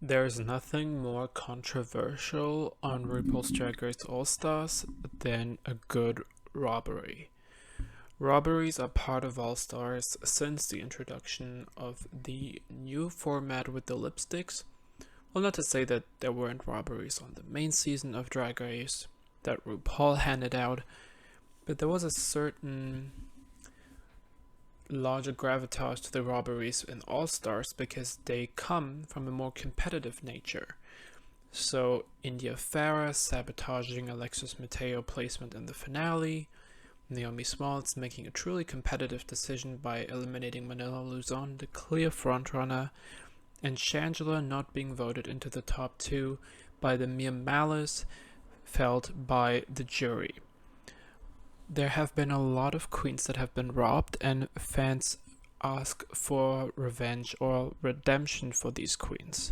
There's nothing more controversial on RuPaul's Drag Race All-Stars than a good robbery. Robberies are part of All-Stars since the introduction of the new format with the lipsticks. Well, not to say that there weren't robberies on the main season of Drag Race that RuPaul handed out, but there was a certain larger gravitas to the robberies in All Stars because they come from a more competitive nature. So, India Farah sabotaging Alexis Mateo placement in the finale, Naomi Smalls making a truly competitive decision by eliminating Manila Luzon, the clear frontrunner, and Shangela not being voted into the top two by the mere malice felt by the jury. There have been a lot of queens that have been robbed, and fans ask for revenge or redemption for these queens.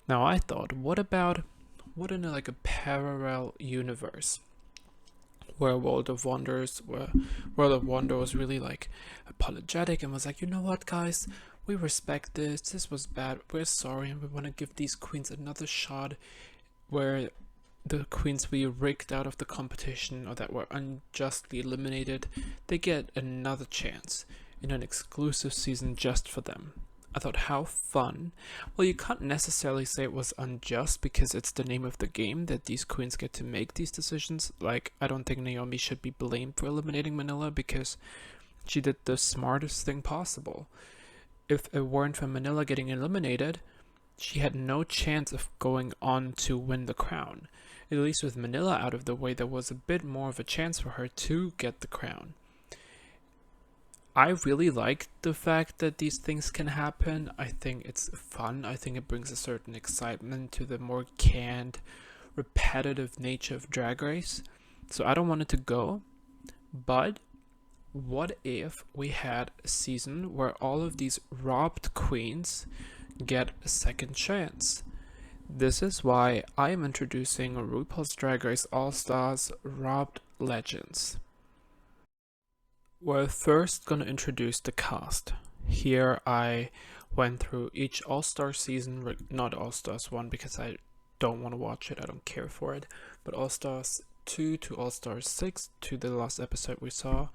Now I thought, what in like a parallel universe where World of Wonder was really like apologetic and was like, you know what, guys, we respect this. This was bad. We're sorry, and we want to give these queens another shot. Where the queens we rigged out of the competition or that were unjustly eliminated, they get another chance in an exclusive season just for them. I thought, how fun. Well, you can't necessarily say it was unjust because it's the name of the game that these queens get to make these decisions. Like, I don't think Naomi should be blamed for eliminating Manila because she did the smartest thing possible. If it weren't for Manila getting eliminated, she had no chance of going on to win the crown. At least with Manila out of the way, there was a bit more of a chance for her to get the crown. I really like the fact that these things can happen. I think it's fun. I think it brings a certain excitement to the more canned, repetitive nature of Drag Race. So I don't want it to go. But what if we had a season where all of these robbed queens get a second chance? This is why I am introducing RuPaul's Drag Race All-Stars Robbed Legends. We're first gonna introduce the cast. Here I went through each All-Star season, not All-Stars 1 because I don't want to watch it, I don't care for it, but All-Stars 2 to All-Stars 6 to the last episode we saw.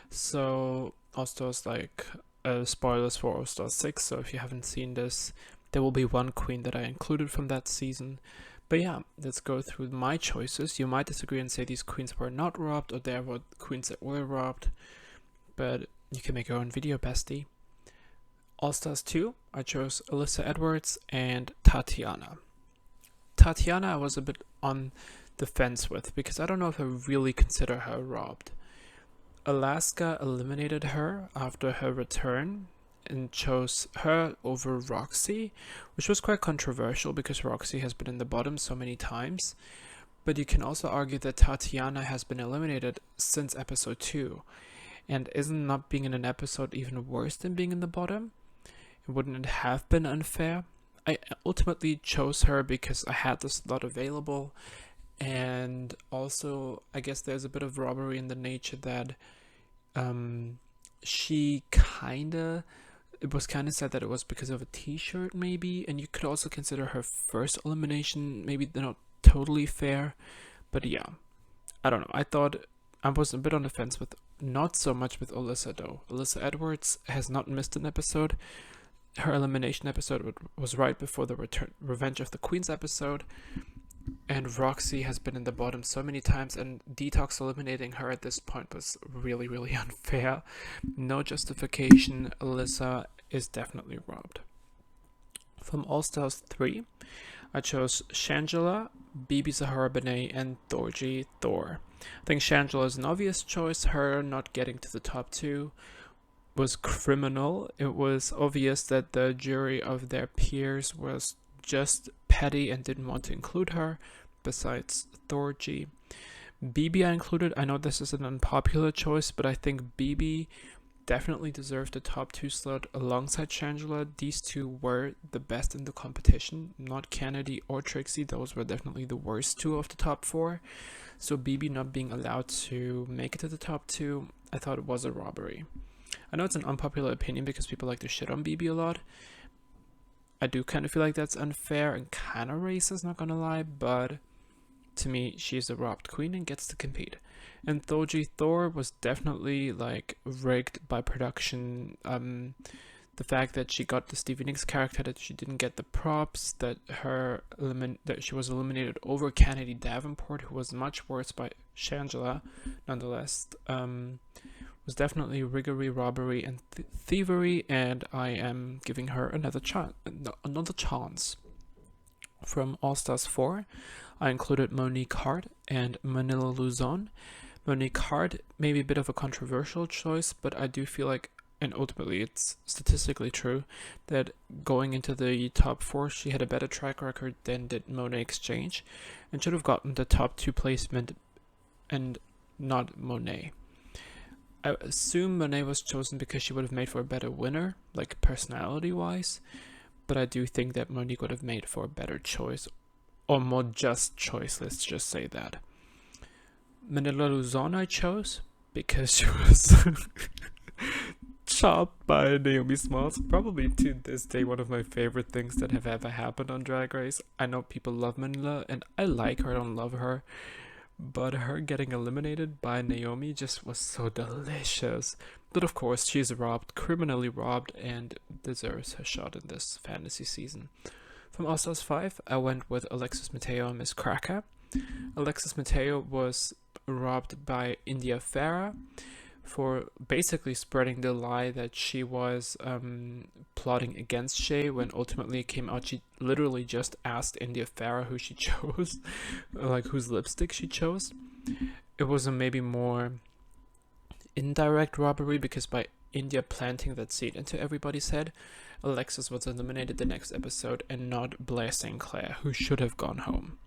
So All-Stars spoilers for All-Stars 6, so if you haven't seen this, there will be one queen that I included from that season. But yeah, let's go through my choices. You might disagree and say these queens were not robbed or there were queens that were robbed, but you can make your own video, bestie. All-Stars 2, I chose Alyssa Edwards and Tatiana. Tatiana I was a bit on the fence with because I don't know if I really consider her robbed. Alaska eliminated her after her return and chose her over Roxy, which was quite controversial because Roxy has been in the bottom so many times. But you can also argue that Tatiana has been eliminated since episode 2. And isn't not being in an episode even worse than being in the bottom? Wouldn't it have been unfair? I ultimately chose her because I had the slot available. And also, I guess there's a bit of robbery in the nature that it was kind of said that it was because of a t-shirt maybe, and you could also consider her first elimination maybe not totally fair, but yeah, I don't know. I thought I was a bit on the fence with not so much with Alyssa though. Alyssa Edwards has not missed an episode. Her elimination episode was right before the Revenge of the Queens episode, and Roxy has been in the bottom so many times, and Detox eliminating her at this point was really, really unfair. No justification. Alyssa is definitely robbed. From All Stars 3, I chose Shangela, Bibi Zahara Benet, and Thorgy Thor. I think Shangela is an obvious choice. Her not getting to the top 2 was criminal. It was obvious that the jury of their peers was just petty and didn't want to include her, besides Thorgy. Bibi I included. I know this is an unpopular choice, but I think Bibi definitely deserved the top 2 slot alongside Shangela. These two were the best in the competition, not Kennedy or Trixie. Those were definitely the worst 2 of the top 4. So Bibi not being allowed to make it to the top 2, I thought it was a robbery. I know it's an unpopular opinion because people like to shit on Bibi a lot, I do kind of feel like that's unfair and kind of racist, not gonna lie, but to me, she's a robbed queen and gets to compete. And Thor was definitely like rigged by production. The fact that she got the Stevie Nicks character, that she didn't get the props, that that she was eliminated over Kennedy Davenport, who was much worse by Shangela, nonetheless, was definitely riggery, robbery, and thievery. And I am giving her another chance. From All Stars 4, I included Monique Hart and Manila Luzon. Monique Hart may be a bit of a controversial choice, but I do feel like, and ultimately it's statistically true, that going into the top 4, she had a better track record than did Monet Exchange, and should have gotten the top 2 placement and not Monet. I assume Monet was chosen because she would have made for a better winner, like personality-wise, but I do think that Monique would have made for a better choice, or more just choice, let's just say that. Manila Luzon I chose because she was chopped by Naomi Smalls. Probably to this day one of my favorite things that have ever happened on Drag Race. I know people love Manila, and I like her, I don't love her. But her getting eliminated by Naomi just was so delicious. But of course, she's robbed, criminally robbed, and deserves her shot in this fantasy season. From All Stars 5, I went with Alexis Mateo and Miss Cracker. Alexis Mateo was robbed by India Farah for basically spreading the lie that she was plotting against Shay, when ultimately it came out she literally just asked India Farah who she chose, like whose lipstick she chose. It was a maybe more indirect robbery, because by India planting that seed into everybody's head, Alexis was eliminated the next episode, and not Blair St. Clair, who should have gone home.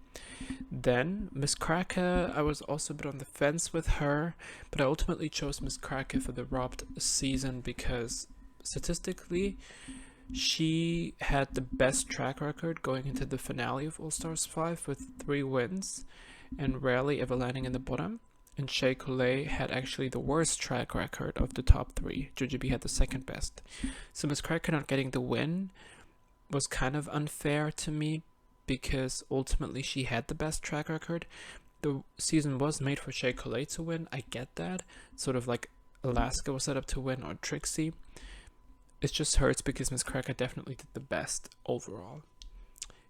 Then Miss Cracker, I was also a bit on the fence with her, but I ultimately chose Miss Cracker for the robbed season because statistically she had the best track record going into the finale of All Stars 5 with 3 wins and rarely ever landing in the bottom. And Shea Coulee had actually the worst track record of the top 3. Jujubee had the second best. So Miss Cracker not getting the win was kind of unfair to me, because ultimately she had the best track record. The season was made for Shea Coulee to win, I get that. Sort of like Alaska was set up to win, or Trixie. It just hurts because Miss Cracker definitely did the best overall.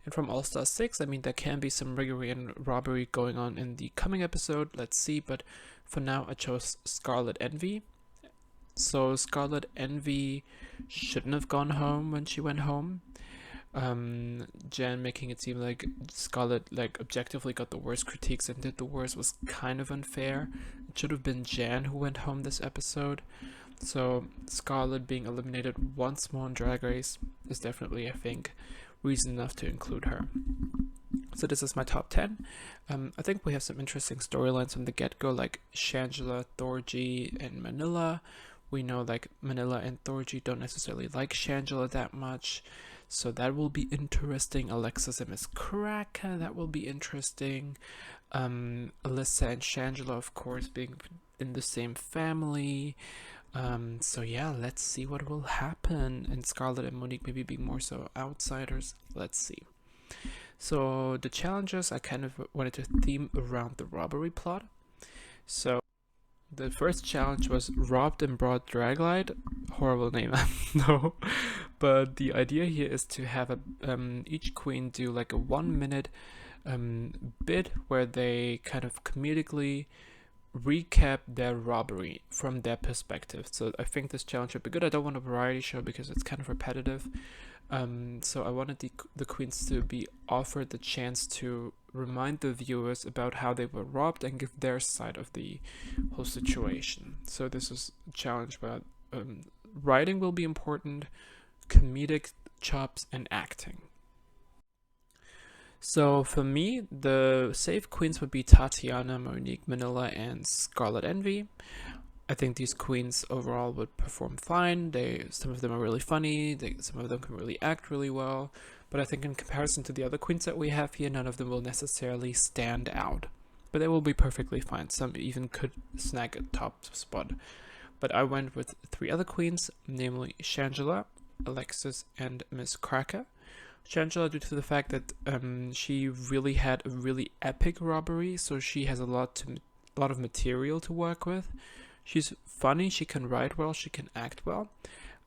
And from All Stars 6, I mean, there can be some riggery and robbery going on in the coming episode, let's see, but for now I chose Scarlet Envy. So Scarlet Envy shouldn't have gone home when she went home. Jan making it seem like Scarlet like objectively got the worst critiques and did the worst was kind of unfair. It should have been Jan who went home this episode. So Scarlet being eliminated once more in Drag Race is definitely, I think, reason enough to include her. So this is my top 10. I think we have some interesting storylines from the get-go, like Shangela, Thorgy, and Manila. We know like Manila and Thorgy don't necessarily like Shangela that much, so that will be interesting. Alexis and Miss Cracker, that will be interesting. Alyssa and Shangela, of course, being in the same family. So yeah, let's see what will happen. And Scarlet and Monique maybe being more so outsiders. Let's see. So the challenges, I kind of wanted to theme around the robbery plot. So the first challenge was robbed in broad draglight. Horrible name, no. But the idea here is to have each queen do like a 1 minute bit where they kind of comedically recap their robbery from their perspective. So I think this challenge would be good. I don't want a variety show because it's kind of repetitive. So I wanted the queens to be offered the chance to remind the viewers about how they were robbed and give their side of the whole situation. So this is a challenge where writing will be important, comedic chops, and acting. So for me, the safe queens would be Tatiana, Monique, Manila, and Scarlet Envy. I think these queens overall would perform fine. Some of them are really funny, some of them can really act really well, but I think in comparison to the other queens that we have here, none of them will necessarily stand out. But they will be perfectly fine. Some even could snag a top spot. But I went with 3 other queens, namely Shangela, Alexis, and Miss Cracker. Shangela, due to the fact that she really had a really epic robbery, so she has a lot of material to work with. She's funny, she can write well, she can act well.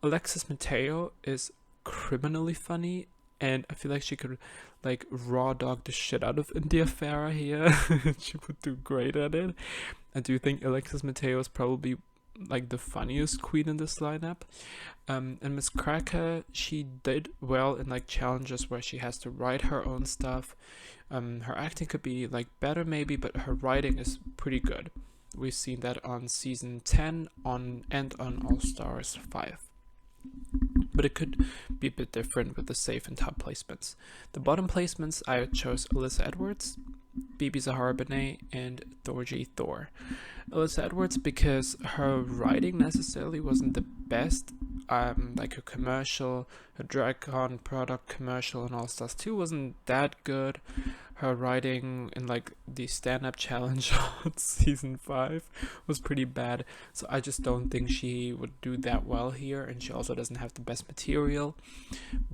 Alexis Mateo is criminally funny, and I feel like she could like raw dog the shit out of India Farah here. She would do great at it. I do think Alexis Mateo is probably like the funniest queen in this lineup. And Miss Cracker, she did well in like challenges where she has to write her own stuff. Her acting could be like better maybe, but her writing is pretty good. We've seen that on season 10 and on All Stars 5. But it could be a bit different with the safe and top placements. The bottom placements, I chose Alyssa Edwards, Bibi Zahara Benet, and Thorgy Thor. Alyssa Edwards because her writing necessarily wasn't the best. Like her commercial, her DragCon product commercial and All Stars 2 wasn't that good. Her writing in like the stand-up challenge on season 5 was pretty bad, so I just don't think she would do that well here, and she also doesn't have the best material.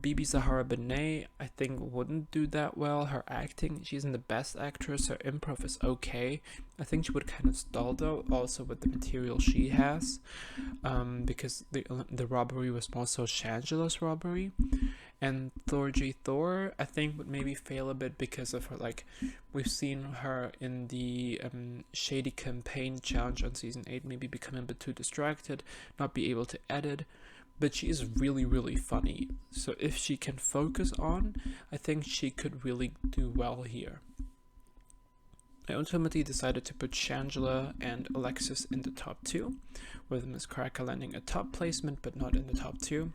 Bibi Zahara Benet, I think, wouldn't do that well. Her acting, she isn't the best actress. Her improv is okay. I think she would kind of stall though, also with the material she has, because the robbery was more so Shangela's robbery. And Thorgy Thor, I think, would maybe fail a bit because of her, like, we've seen her in the Shady Campaign challenge on season 8, maybe becoming a bit too distracted, not be able to edit, but she is really, really funny. So if she can focus on, I think she could really do well here. I ultimately decided to put Shangela and Alexis in the top 2, with Miss Cracker landing a top placement but not in the top 2.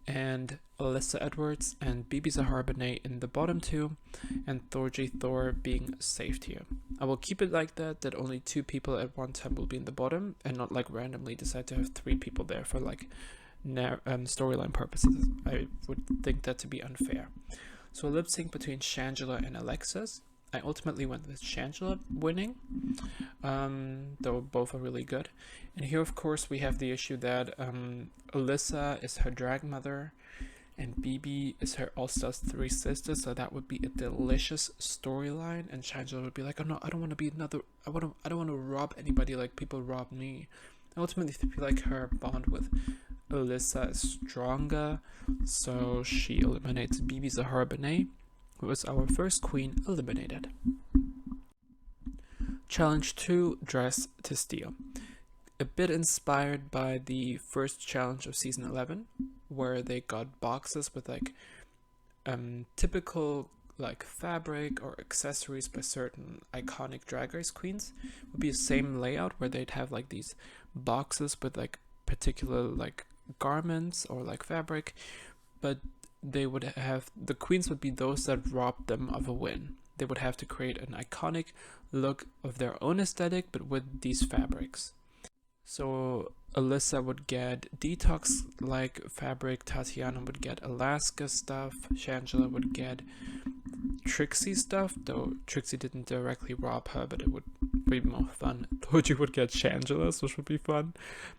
And Alyssa Edwards and Bibi Zahara Benet in the bottom 2, and Thorgy Thor being saved here. I will keep it like that only 2 people at one time will be in the bottom, and not like randomly decide to have 3 people there for like storyline purposes. I would think that to be unfair. So a lip sync between Shangela and Alexis. I ultimately went with Shangela winning, though both are really good. And here, of course, we have the issue that Alyssa is her drag mother, and Bibi is her All-Stars 3 sister, so that would be a delicious storyline. And Shangela would be like, "Oh no, I don't want to be another. I don't want to rob anybody like people rob me." I ultimately feel like her bond with Alyssa is stronger, so she eliminates Bibi Zahara Benet, who was our first queen eliminated. Challenge 2, Dress to Steal. A bit inspired by the first challenge of season 11, where they got boxes with like typical like fabric or accessories by certain iconic Drag Race queens. It would be the same layout where they'd have like these boxes with like particular like garments or like fabric, but they would have, the queens would be those that robbed them of a win. They would have to create an iconic look of their own aesthetic, but with these fabrics. So Alyssa would get detox like fabric, Tatiana would get Alaska stuff, Shangela would get Trixie stuff, though Trixie didn't directly rob her, but it would be more fun. Toji would get Shangela's, which would be fun.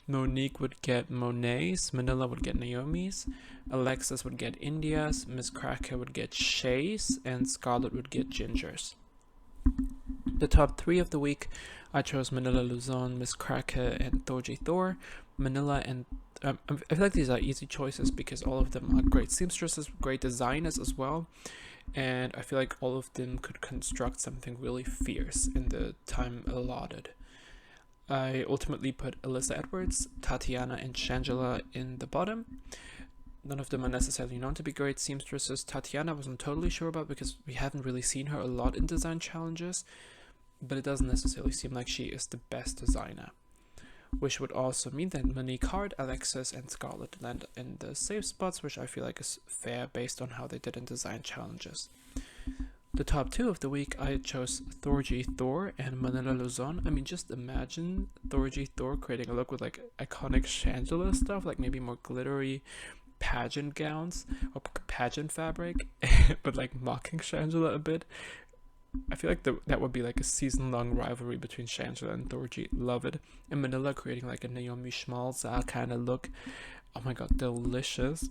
Monique would get Monet's, Manila would get Naomi's, Alexis would get India's, Miss Cracker would get Shay's, and Scarlett would get Ginger's. The top 3 of the week, I chose Manila Luzon, Miss Cracker, and Toji Thor. Manila and I feel like these are easy choices because all of them are great seamstresses, great designers as well. And I feel like all of them could construct something really fierce in the time allotted. I ultimately put Alyssa Edwards, Tatiana, and Shangela in the bottom. None of them are necessarily known to be great seamstresses. Tatiana I wasn't totally sure about because we haven't really seen her a lot in design challenges, but it doesn't necessarily seem like she is the best designer. Which would also mean that Monique Hart, Alexis, and Scarlett land in the safe spots, which I feel like is fair based on how they did in design challenges. The top 2 of the week, I chose Thorgy Thor and Manila Luzon. I mean, just imagine Thorgy Thor creating a look with like iconic Shangela stuff, like maybe more glittery pageant gowns or pageant fabric, but like mocking Shangela a bit. I feel like that would be like a season-long rivalry between Shangela and Thorgy. Love it. And Manila creating like a Naomi Schmaltz kind of look. Oh my god, delicious.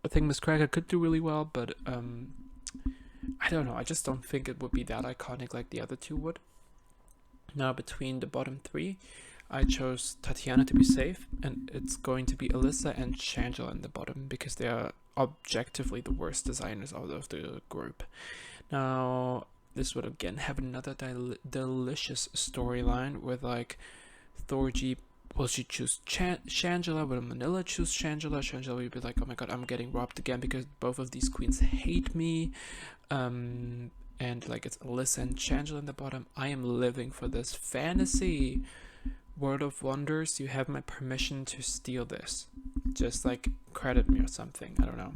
I think Miss Cracker could do really well, but I don't know. I just don't think it would be that iconic like the other two would. Now, between the bottom three, I chose Tatiana to be safe, and it's going to be Alyssa and Shangela in the bottom because they are objectively the worst designers out of the group. Now, this would again have another delicious storyline with like Thorgy. Will she choose Shangela? Will Manila choose Shangela? Shangela will be like, oh my god, I'm getting robbed again because both of these queens hate me. And like it's Alyssa and Shangela in the bottom. I am living for this fantasy. World of Wonders, you have my permission to steal this. Just like credit me or something. I don't know.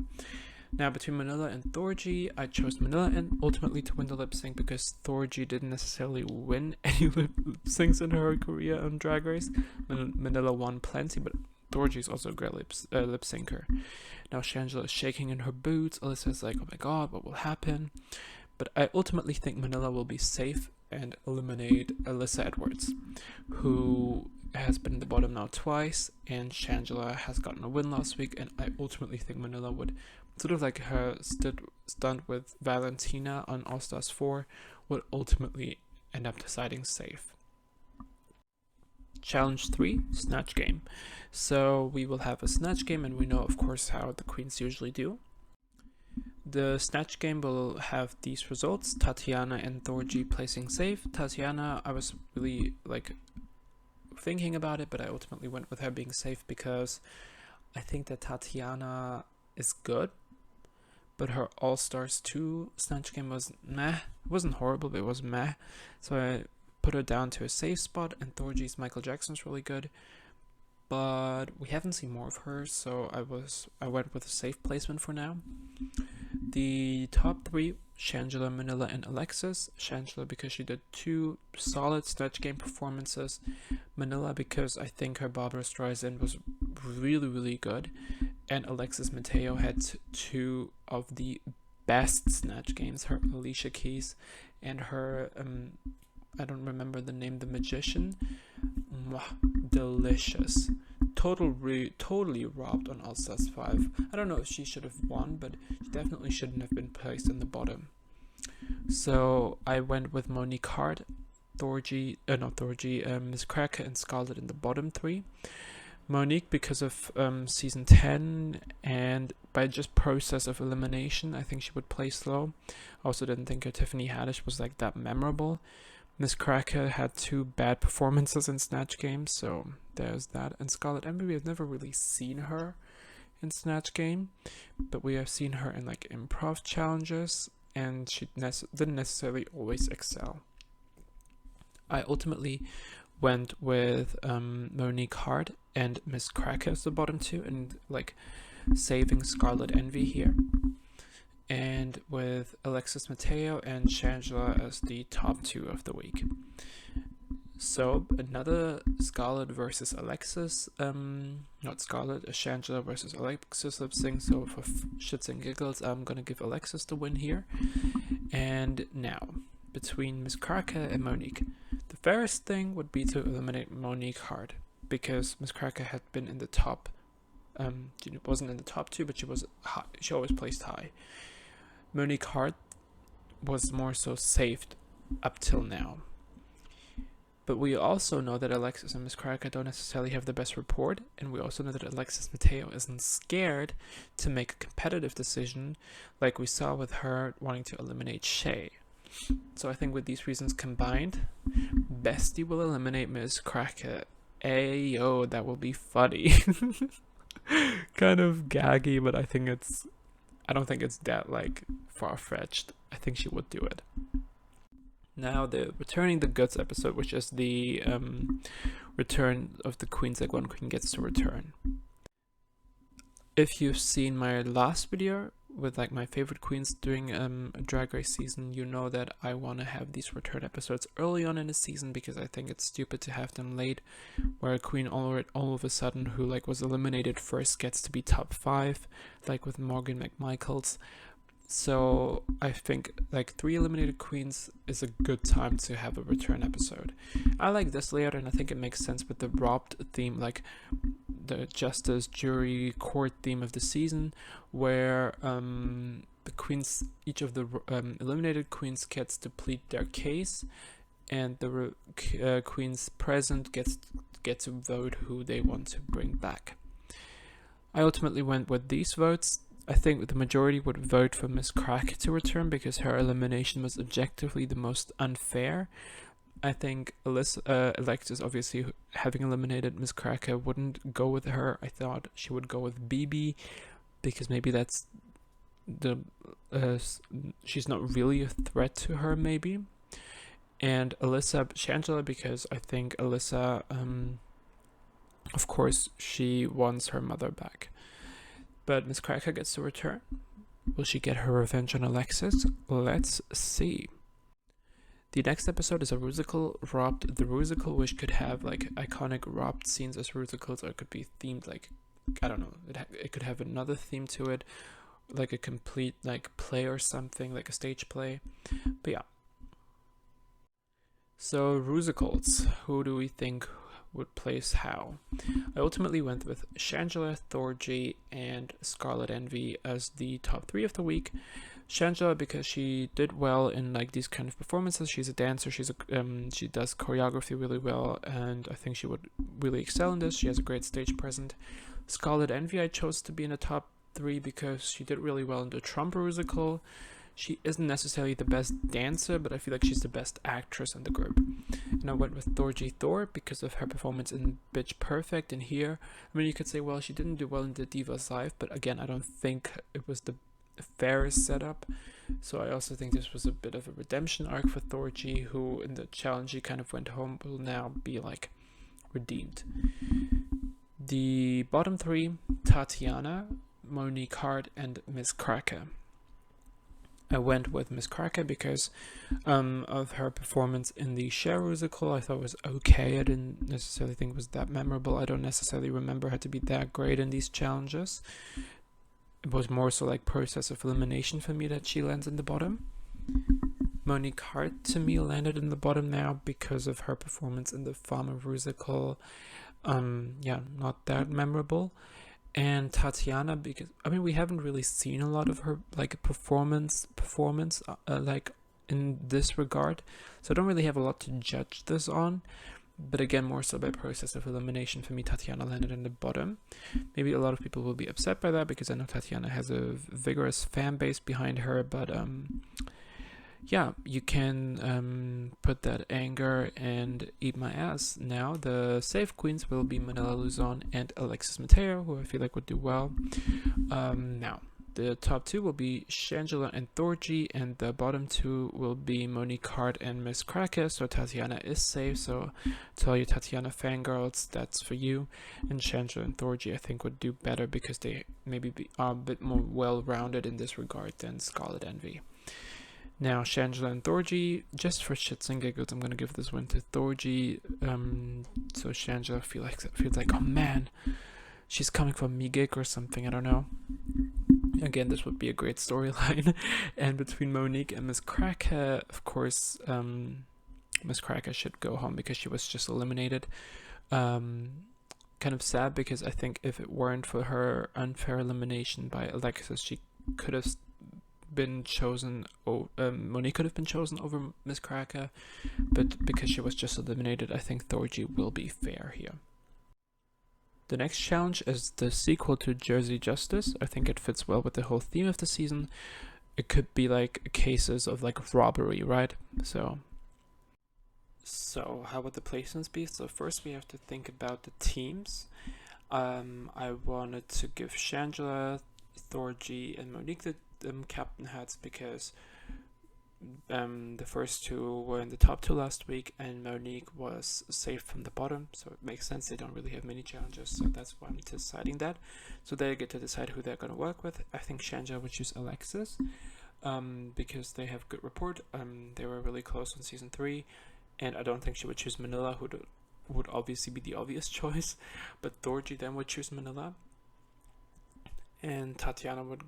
Now, between Manila and Thorgy, I chose Manila and ultimately to win the lip sync because Thorgy didn't necessarily win any lip syncs in her career on Drag Race. Manila won plenty, but Thorgy is also a great lip syncer. Now, Shangela is shaking in her boots. Alyssa is like, oh my god, what will happen? But I ultimately think Manila will be safe and eliminate Alyssa Edwards, who has been in the bottom now twice, and Shangela has gotten a win last week, and I ultimately think Manila would, sort of like her stunt with Valentina on All Stars 4, would ultimately end up deciding safe. Challenge 3, Snatch Game. So we will have a Snatch Game, and we know of course how the queens usually do. The Snatch Game will have these results: Tatiana and Thorgy placing safe. Tatiana, I was really like thinking about it, but I ultimately went with her being safe because I think that Tatiana is good, but her All Stars 2 Snatch Game was meh. It wasn't horrible, but it was meh. So I put her down to a safe spot, and Thorgy's Michael Jackson's really good, but we haven't seen more of her, so I went with a safe placement for now. The top 3, Shangela, Manila, and Alexis. Shangela because she did 2 solid Snatch Game performances. Manila because I think her Barbara Streisand was really, really good. And Alexis Mateo had 2 of the best Snatch Games. Her Alicia Keys and her, I don't remember the name, the Magician. Mwah, delicious. Totally robbed on All Stars 5. I don't know if she should have won, but she definitely shouldn't have been placed in the bottom. So I went with Monique Hart, Miss Cracker, and Scarlett in the bottom 3. Monique because of season 10 and by just process of elimination, I think she would place low. I also didn't think her Tiffany Haddish was like that memorable. Miss Cracker had 2 bad performances in Snatch Game, so there's that. And Scarlett Envy, we have never really seen her in Snatch Game, but we have seen her in like improv challenges, and she didn't necessarily always excel. I ultimately went with Monique Hart and Miss Cracker as the bottom 2, and like saving Scarlett Envy here. And with Alexis Mateo and Shangela as the top 2 of the week. So another Scarlett versus Alexis, not Scarlett, a Shangela versus Alexis lip sync. So for shits and giggles, I'm gonna give Alexis the win here. And now, between Miss Cracker and Monique, the fairest thing would be to eliminate Monique Hart because Miss Cracker had been in the top. She wasn't in the top 2, but she was high. She always placed high. Monique Hart was more so saved up till now. But we also know that Alexis and Miss Cracker don't necessarily have the best rapport, and we also know that Alexis Mateo isn't scared to make a competitive decision like we saw with her wanting to eliminate Shay. So I think with these reasons combined, Bestie will eliminate Miss Cracker. Ayo, that will be funny. Kind of gaggy, but I don't think it's that like far-fetched. I think she would do it. Now the Returning the Goods episode, which is the return of the queens, like one queen gets to return. If you've seen my last video with like my favorite queens during a Drag Race season, you know that I want to have these return episodes early on in the season because I think it's stupid to have them late, where a queen all of a sudden who like was eliminated first gets to be top 5, like with Morgan McMichaels. So I think like 3 eliminated queens is a good time to have a return episode. I like this layout, and I think it makes sense with the robbed theme. Like the justice, jury, court theme of the season, where the queens, each of the eliminated queens gets to plead their case, and the queens present get to vote who they want to bring back. I ultimately went with these votes. I think the majority would vote for Miss Cracker to return because her elimination was objectively the most unfair. I think Alexis, obviously having eliminated Miss Cracker, wouldn't go with her. I thought she would go with BB because maybe that's she's not really a threat to her, maybe. And Shangela, because I think Alyssa, of course, she wants her mother back. But Miss Cracker gets to return. Will she get her revenge on Alexis? Let's see. The next episode is a Rusical Robbed. The Rusical, which could have like iconic robbed scenes as Rusicals, or it could be themed like, I don't know, it could have another theme to it, like a complete like play or something, like a stage play. But yeah. So Rusicals, who do we think would place how? I ultimately went with Shangela, Thorgy, and Scarlet Envy as the top 3 of the week. Shangela because she did well in like these kind of performances. She's a dancer. She does choreography really well, and I think she would really excel in this. She has a great stage presence. Scarlet Envy I chose to be in the top 3 because she did really well in the Trump musical. She isn't necessarily the best dancer, but I feel like she's the best actress in the group. And I went with Thorgy Thor because of her performance in Bitch Perfect. And here, I mean, you could say, well, she didn't do well in the Divas Live, but again, I don't think it was the fairest setup. So I also think this was a bit of a redemption arc for Thorgy, who in the challenge he kind of went home, will now be like redeemed. The bottom 3, Tatiana, Monique Hart, and Miss Cracker. I went with Miss Cracker because of her performance in the Cher musical. I thought it was okay. I didn't necessarily think it was that memorable. I don't necessarily remember her to be that great in these challenges. It was more so like process of elimination for me that she lands in the bottom. Monique Hart to me landed in the bottom now because of her performance in the Farmer musical. Not that memorable. And Tatiana, because I mean we haven't really seen a lot of her like performance like in this regard, so I don't really have a lot to judge this on. But again, more so by process of elimination, for me Tatiana landed in the bottom. Maybe a lot of people will be upset by that because I know Tatiana has a vigorous fan base behind her, but yeah, you can put that anger and eat my ass. Now the safe queens will be Manila Luzon and Alexis Mateo, who I feel like would do well. Now the top 2 will be Shangela and Thorgy, and the bottom 2 will be Monique Hart and Miss Cracker. So Tatiana is safe, so to all you Tatiana fangirls, that's for you. And Shangela and Thorgy I think would do better because they maybe are a bit more well-rounded in this regard than Scarlet Envy. Now, Shangela and Thorgy, just for shits and giggles, I'm going to give this one to Thorgy. So Shangela feels like, oh man, she's coming from me gig or something, I don't know. Again, this would be a great storyline. And between Monique and Miss Cracker, of course, Miss Cracker should go home because she was just eliminated. Kind of sad because I think if it weren't for her unfair elimination by Alexis, she could have been chosen. Monique could have been chosen over Miss Cracker, but because she was just eliminated, I think Thorgy will be fair here. The next challenge is the sequel to Jersey Justice. I think it fits well with the whole theme of the season. It could be like cases of like robbery, right? So how would the placements be? So first we have to think about the teams. I wanted to give Shangela, Thorgy, and Monique the captain hats because the first 2 were in the top 2 last week, and Monique was safe from the bottom, so it makes sense. They don't really have many challenges, so that's why I'm deciding that. So they get to decide who they're going to work with. I think Shangela would choose Alexis because they have good rapport. They were really close on season 3, and I don't think she would choose Manila, who would obviously be the obvious choice, but Thorgy then would choose Manila, and Tatiana would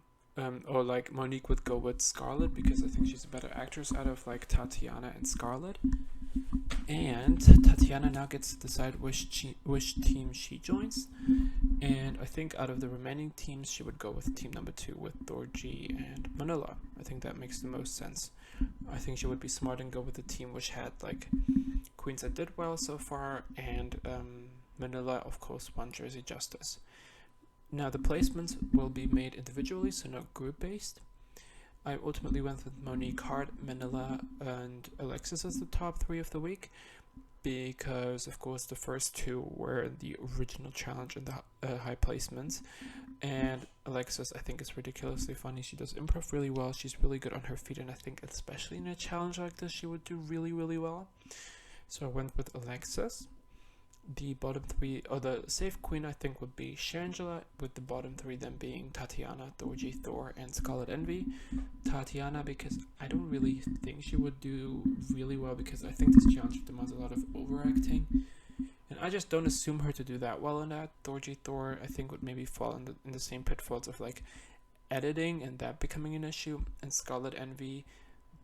or like Monique would go with Scarlett because I think she's a better actress out of like Tatiana and Scarlett. And Tatiana now gets to decide which team she joins. And I think out of the remaining teams, she would go with team number 2 with Dorji and Manila. I think that makes the most sense. I think she would be smart and go with the team which had like queens that did well so far, and Manila, of course, won Jersey Justice. Now the placements will be made individually, so not group based. I ultimately went with Monique Hart, Manila, and Alexis as the top 3 of the week, because of course the first 2 were the original challenge in the high placements, and Alexis I think is ridiculously funny. She does improv really well, she's really good on her feet, and I think especially in a challenge like this she would do really, really well. So I went with Alexis. The bottom 3, or the safe queen, I think would be Shangela, with the bottom 3 then being Tatiana, Dorji, Thor, and Scarlet Envy. Tatiana, because I don't really think she would do really well, because I think this challenge demands a lot of overacting, and I just don't assume her to do that well in that. Dorji, Thor, I think would maybe fall in the same pitfalls of like editing and that becoming an issue, and Scarlet Envy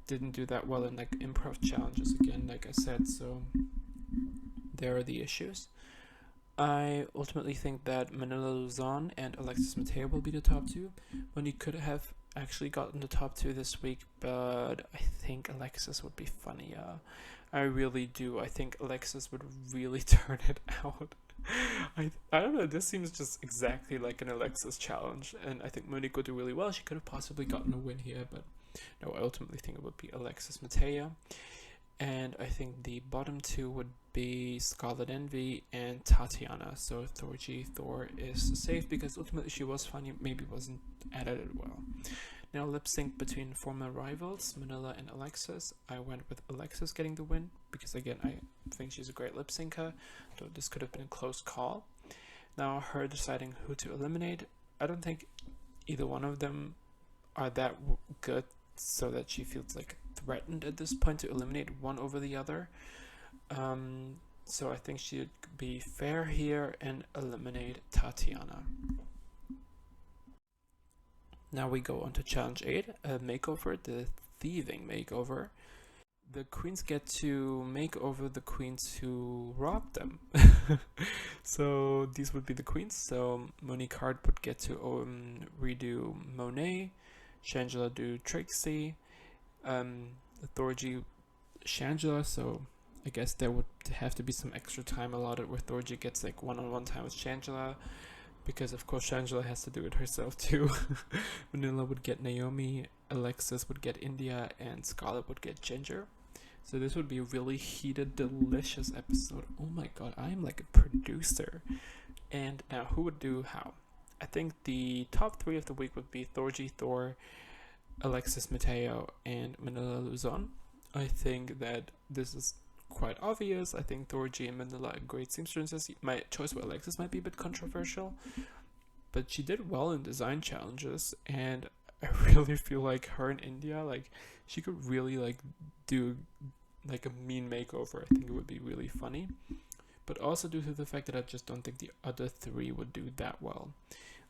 didn't do that well in like improv challenges again, like I said, so there are the issues. I ultimately think that Manila Luzon and Alexis Mateo will be the top 2, when you could have actually gotten the top 2 this week, but I think Alexis would be funnier. I really do. I think Alexis would really turn it out. I don't know, this seems just exactly like an Alexis challenge, and I think Monique would do really well. She could have possibly gotten a win here, but no, I ultimately think it would be Alexis Mateo. And I think the bottom 2 would be Scarlet Envy and Tatiana. So Thor is safe because ultimately she was funny, maybe wasn't edited well. Now lip sync between former rivals, Manila and Alexis. I went with Alexis getting the win because again I think she's a great lip syncer, though this could have been a close call. Now her deciding who to eliminate. I don't think either one of them are that good so that she feels like threatened at this point to eliminate one over the other. So I think she'd be fair here and eliminate Tatiana. Now we go on to challenge 8, a makeover, the thieving makeover. The queens get to make over the queens who robbed them. So these would be the queens. So Monique Hart would get to redo Monet, Shangela do Trixie, Thorgy Shangela, so I guess there would have to be some extra time allotted where Thorgy gets like one-on-one time with Shangela, because of course Shangela has to do it herself too. Manila would get Naomi, Alexis would get India, and Scarlett would get Ginger. So this would be a really heated, delicious episode. Oh my god, I am like a producer. And now who would do how? I think the top 3 of the week would be Thorgy, Thor, Alexis Mateo, and Manila Luzon. I think that this is quite obvious. I think Thorgy and Manila are great seamstresses. My choice with Alexis might be a bit controversial, but she did well in design challenges, and I really feel like her in India, like she could really like do like a mean makeover. I think it would be really funny, but also due to the fact that I just don't think the other 3 would do that well.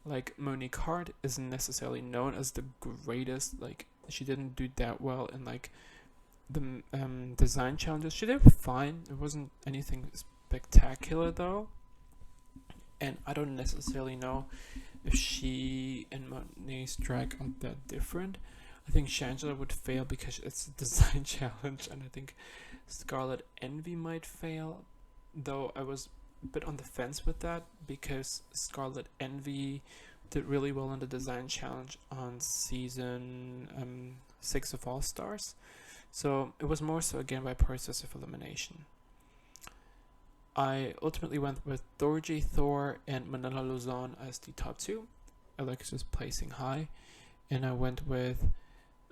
Like Monique Hart isn't necessarily known as the greatest, like she didn't do that well in like the design challenges. She did fine, it wasn't anything spectacular though, and I don't necessarily know if she and Monet's drag are that different. I think Shangela would fail because it's a design challenge, and I think Scarlet Envy might fail, though I was a bit on the fence with that because Scarlet Envy did really well in the design challenge on season 6 of All Stars, so it was more so again by process of elimination. I ultimately went with Thorgy, Thor, and Manila Luzon as the top 2, Alexis placing high, and I went with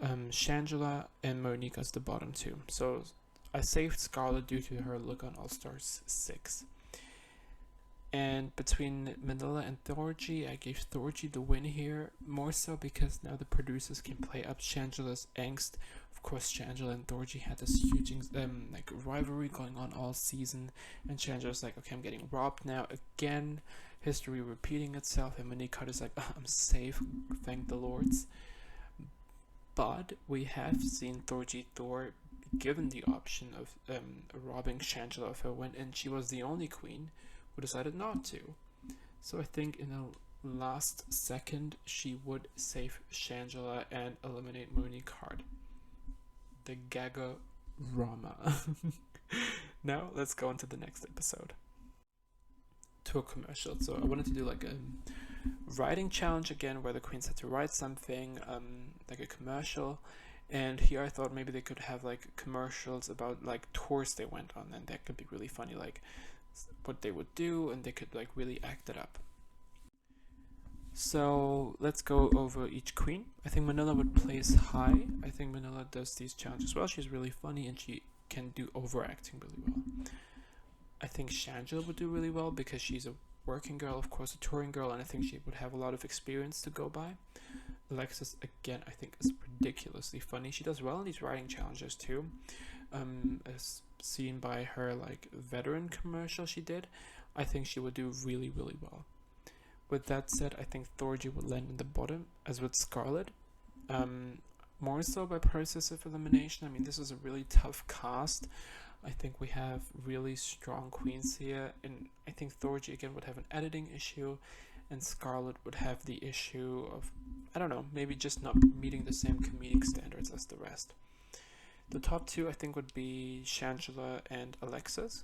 Shangela and Monique as the bottom 2. So I saved Scarlett due to her look on All Stars 6. And between Manila and Thorgy, I gave Thorgy the win here, more so because now the producers can play up Shangela's angst. Of course, Shangela and Thorgy had this huge like rivalry going on all season, and Shangela's like, okay, I'm getting robbed now again. history repeating itself, and Monique Carter's like, I'm safe, thank the lords. But we have seen Thorgy Thor given the option of robbing Shangela of her win, and she was the only queen who decided not to. So I think in the last second she would save Shangela and eliminate Monique Hart. The Gaga Rama. Now let's go on to the next episode. To a commercial. So I wanted to do like a writing challenge again, where the queens had to write something, like a commercial. And here I thought maybe they could have like commercials about like tours they went on, and that could be really funny, like what they would do, and they could like really act it up. So let's go over each queen. I think Manila would place high. I think Manila does these challenges well. She's really funny and she can do overacting really well. I think Shangela would do really well because she's a working girl, of course, a touring girl, and I think she would have a lot of experience to go by. Alexis, again, I think is ridiculously funny. She does well in these writing challenges too, as seen by her like veteran commercial she did. I think she would do really, really well. With that said, I think Thorgy would land in the bottom, as with Scarlet. More so by process of elimination. I mean, this is a really tough cast. I think we have really strong queens here, and I think Thorgy again would have an editing issue, and Scarlet would have the issue of, I don't know, maybe just not meeting the same comedic standards as the rest. The top two I think would be Shangela and Alexis.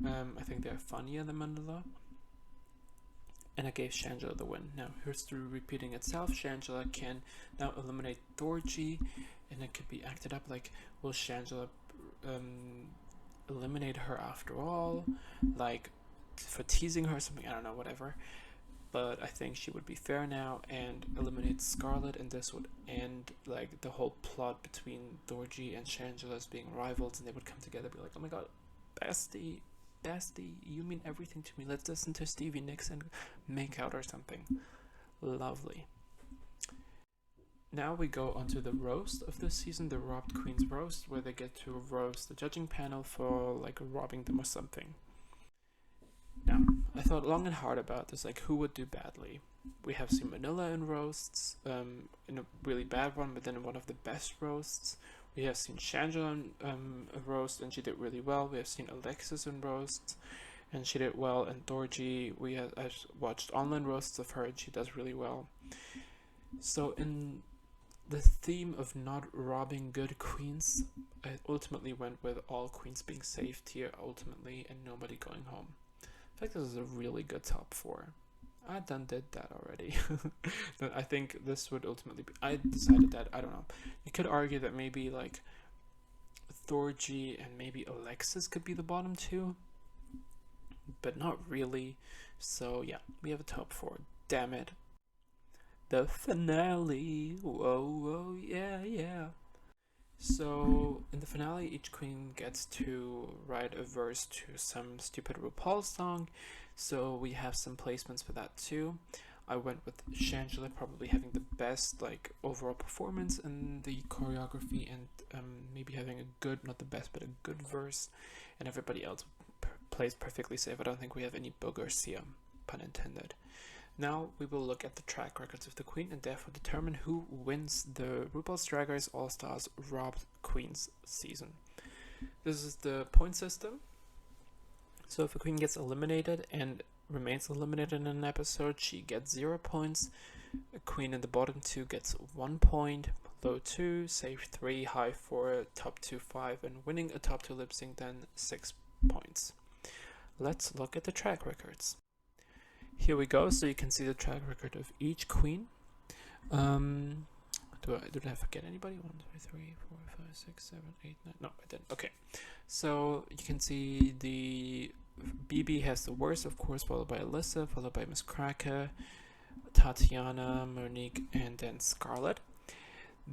I think they're funnier than Mandela. And I gave Shangela the win. Now, history repeating itself. Shangela can now eliminate Thorgy, and it could be acted up like, will Shangela eliminate her after all? Like, for teasing her or something? I don't know, whatever. But I think she would be fair now and eliminate Scarlet, and this would end like the whole plot between Thorgy and Shangela as being rivals, and they would come together and be like, oh my god, bestie, you mean everything to me. Let's listen to Stevie Nicks and make out or something. Lovely. Now we go on to the roast of this season, the Robbed Queens roast, where they get to roast the judging panel for like robbing them or something. Now, I thought long and hard about this, like who would do badly. We have seen Manila in roasts, in a really bad one, but then in one of the best roasts. We have seen Shangela in a roast, and she did really well. We have seen Alexis in roasts, and she did well. And Thorgy, I've watched online roasts of her, and she does really well. So in the theme of not robbing good queens, I ultimately went with all queens being saved here ultimately, and nobody going home. I think this is a really good top 4. I done did that already. I think this would ultimately be, I decided that, I don't know. You could argue that maybe like Thorgy and maybe Alexis could be the bottom 2, but not really. So yeah, we have a top 4. Damn it. The finale. Whoa, yeah. So in the finale, each queen gets to write a verse to some stupid RuPaul song. So we have some placements for that too. I went with Shangela probably having the best like overall performance in the choreography, and maybe having a good, not the best, but a good verse, and everybody else plays perfectly safe. I don't think we have any boogers here, pun intended. Now we will look at the track records of the queen and therefore determine who wins the RuPaul's Drag Race All-Stars Robbed Queens season. This is the point system. So if a queen gets eliminated and remains eliminated in an episode, she gets 0 points. A queen in the bottom 2 gets 1 point, low 2, save 3, high 4, top 2 5, and winning a top 2 lip sync then 6 points. Let's look at the track records. Here we go, so you can see the track record of each queen. Did I forget anybody? 1, 2, 3, 4, 5, 6, 7, 8, 9. No, I didn't. Okay, so you can see the BB has the worst, of course, followed by Alyssa, followed by Miss Cracker, Tatiana, Monique, and then Scarlet.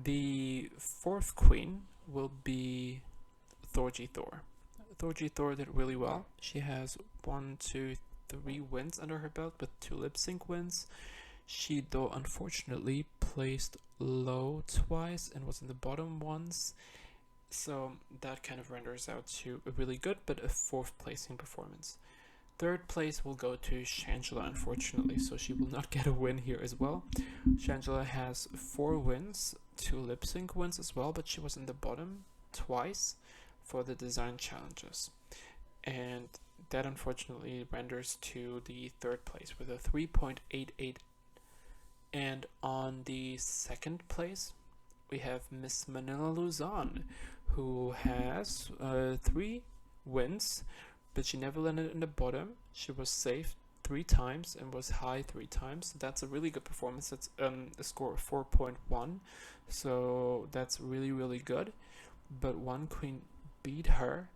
The 4th queen will be Thorgy Thor. Thorgy Thor did really well. She has 1, 2, 3 wins under her belt with 2 lip sync wins. She, though, unfortunately placed low twice and was in the bottom once, so that kind of renders out to a really good but a 4th placing performance. Third place will go to Shangela, unfortunately, so she will not get a win here as well. Shangela has 4 wins, 2 lip sync wins as well, but she was in the bottom twice for the design challenges. And that unfortunately renders to the third place with a 3.88. And on the second place, we have Miss Manila Luzon, who has 3 wins, but she never landed in the bottom. She was safe 3 times and was high 3 times. So that's a really good performance. That's a score of 4.1. So that's really, really good. But one queen beat her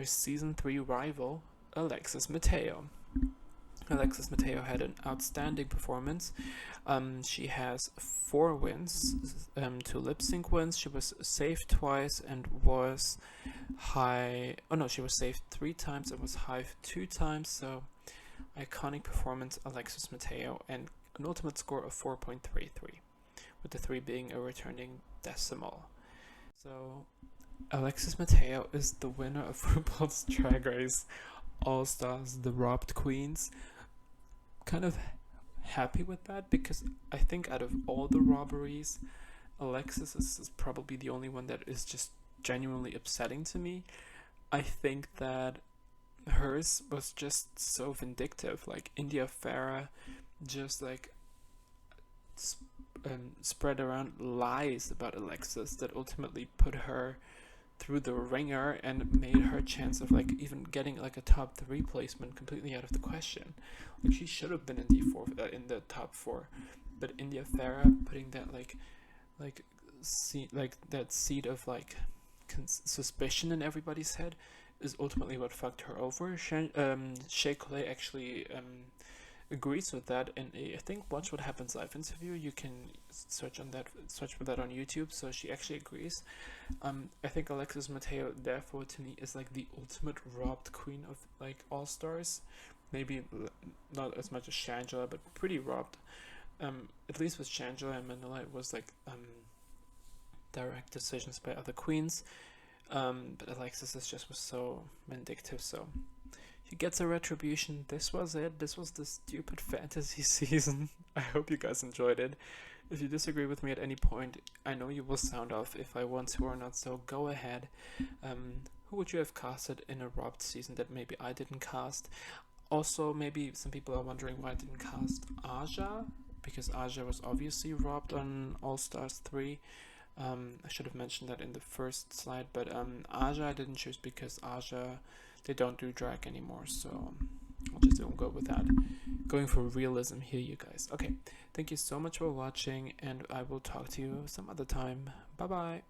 season 3 rival, Alexis Mateo. Alexis Mateo had an outstanding performance. She has 4 wins, 2 lip sync wins. She was safe twice and was high. Oh no, she was safe 3 times and was high 2 times. So iconic performance, Alexis Mateo, and an ultimate score of 4.33, with the 3 being a returning decimal. So Alexis Mateo is the winner of RuPaul's Drag Race All Stars, the Robbed Queens. Kind of happy with that, because I think out of all the robberies, Alexis is probably the only one that is just genuinely upsetting to me. I think that hers was just so vindictive. Like, India Farah just like spread around lies about Alexis that ultimately put her through the ringer and made her chance of like even getting like a top 3 placement completely out of the question. Like, she should have been in the top 4, but India Farah putting that that seed of like suspicion in everybody's head is ultimately what fucked her over. Shea Coulee actually agrees with that, and I think Watch What Happens Live interview, you can search for that on YouTube. So she actually agrees. I think Alexis Mateo, therefore, to me, is like the ultimate robbed queen of like All Stars. Maybe not as much as Shangela, but pretty robbed. At least with Shangela and Manila, it was like direct decisions by other queens. But Alexis was so vindictive. So she gets a retribution. This was it. This was the stupid fantasy season. I hope you guys enjoyed it. If you disagree with me at any point, I know you will sound off if I want to or not, so go ahead. Who would you have casted in a robbed season that maybe I didn't cast? Also, maybe some people are wondering why I didn't cast Aja, because Aja was obviously robbed on All Stars 3. I should have mentioned that in the first slide, but Aja I didn't choose because Aja, they don't do drag anymore, so I'll just don't go with that. Going for realism here, you guys. Okay, thank you so much for watching, and I will talk to you some other time. Bye bye.